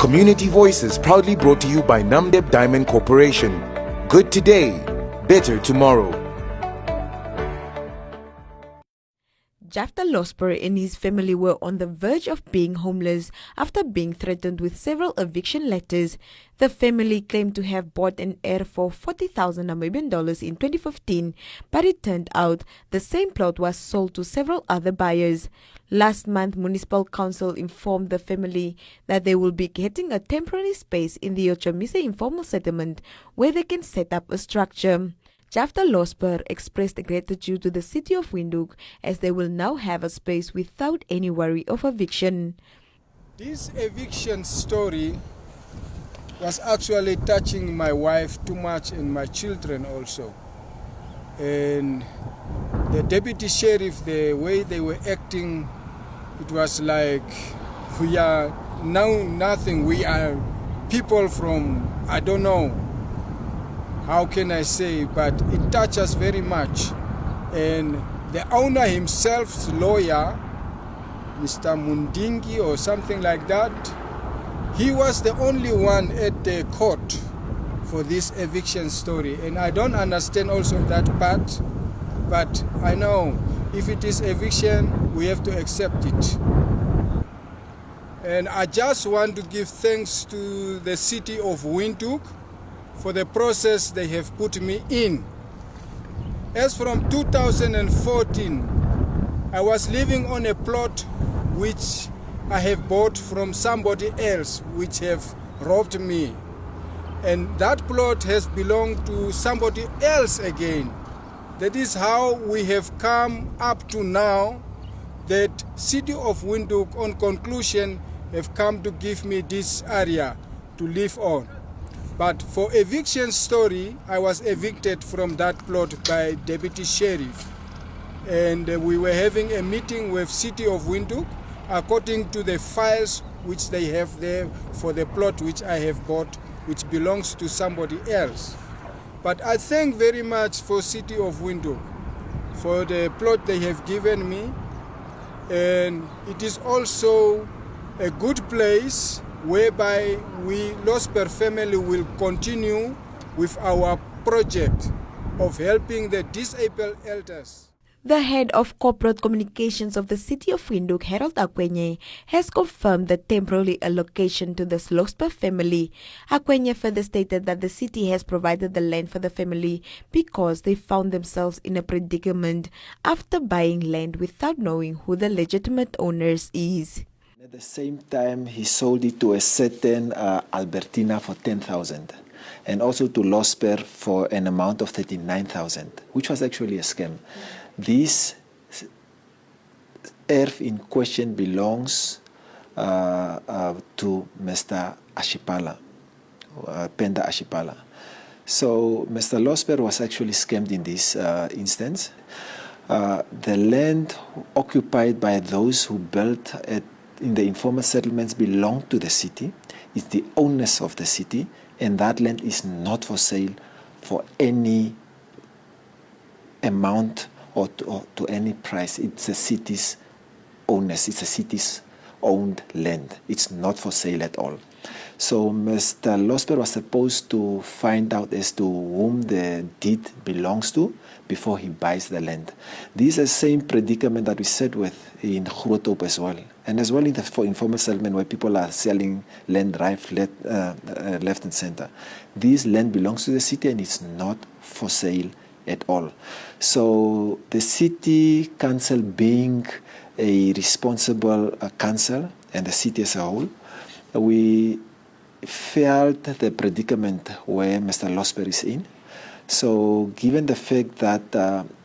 Community Voices proudly brought to you by Namdeb Diamond Corporation. Good today, better tomorrow. Jafta Losper and his family were on the verge of being homeless after being threatened with several eviction letters. The family claimed to have bought an heir for 40,000 Namibian dollars in 2015, but it turned out the same plot was sold to several other buyers. Last month, Municipal Council informed the family that they will be getting a temporary space in the Ochamise informal settlement where they can set up a structure. Jafta Losper expressed gratitude to the City of Windhoek as they will now have a space without any worry of eviction. This eviction story was actually touching my wife too much and my children also. And the deputy sheriff, the way they were acting, it was like we are now nothing. We are people from, I don't know, how can I say, but it touches us very much. And the owner himself's lawyer, Mr. Mundingi or something like that, he was the only one at the court for this eviction story. And I don't understand also that part, but I know if it is eviction, we have to accept it. And I just want to give thanks to the City of Windhoek for the process they have put me in. As from 2014, I was living on a plot which I have bought from somebody else, which have robbed me. And that plot has belonged to somebody else again. That is how we have come up to now, that City of Windhoek, on conclusion, have come to give me this area to live on. But for eviction story, I was evicted from that plot by Deputy Sheriff. And we were having a meeting with City of Windhoek according to the files which they have there for the plot which I have bought, which belongs to somebody else. But I thank very much for City of Windhoek for the plot they have given me. And it is also a good place whereby we, Losper family, will continue with our project of helping the disabled elders. The head of corporate communications of the City of Windhoek, Harold Akwenye, has confirmed the temporary allocation to the Losper family. Akwenye further stated that the city has provided the land for the family because they found themselves in a predicament after buying land without knowing who the legitimate owners is. At the same time, he sold it to a certain Albertina for 10,000 and also to Losper for an amount of 39,000, which was actually a scam. This earth in question belongs to Mr. Ashipala, Penda Ashipala. So Mr. Losper was actually scammed in this instance. The land occupied by those who built in the informal settlements belong to the city. It's the owners of the city, and that land is not for sale for any amount or to any price. It's the city's owners. It's the city's owned land. It's not for sale at all. So Mr. Losper was supposed to find out as to whom the deed belongs to before he buys the land. This is the same predicament that we set with in GOtv as well, and as well in the informal settlement where people are selling land right, left and center. This land belongs to the city and it's not for sale at all. So the city council, being a responsible council and the city as a whole, we felt the predicament where Mr. Losper is in. So given the fact that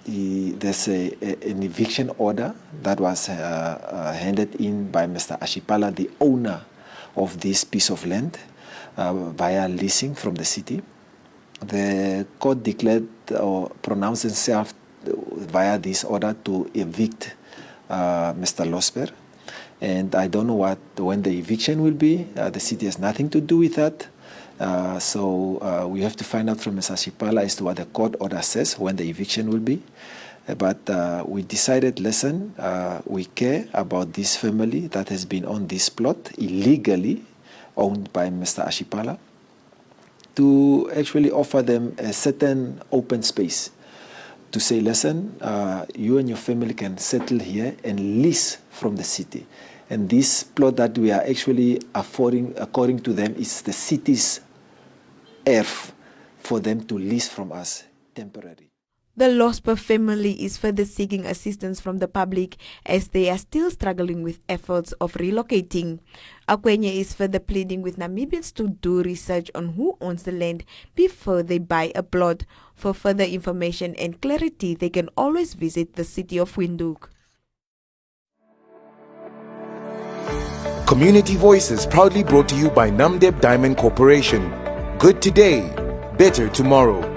there's an eviction order that was handed in by Mr. Ashipala, the owner of this piece of land, via leasing from the city, the court declared or pronounced itself via this order to evict Mr. Losper. And I don't know when the eviction will be. The city has nothing to do with that. So we have to find out from Mr. Ashipala as to what the court order says when the eviction will be. But we decided, listen, we care about this family that has been on this plot illegally owned by Mr. Ashipala, to actually offer them a certain open space to say, listen, you and your family can settle here and lease from the city. And this plot that we are actually affording, according to them, is the city's earth for them to lease from us temporarily. The Losper family is further seeking assistance from the public as they are still struggling with efforts of relocating. Akwenye is further pleading with Namibians to do research on who owns the land before they buy a plot. For further information and clarity, they can always visit the City of Windhoek. Community Voices proudly brought to you by Namdeb Diamond Corporation. Good today, better tomorrow.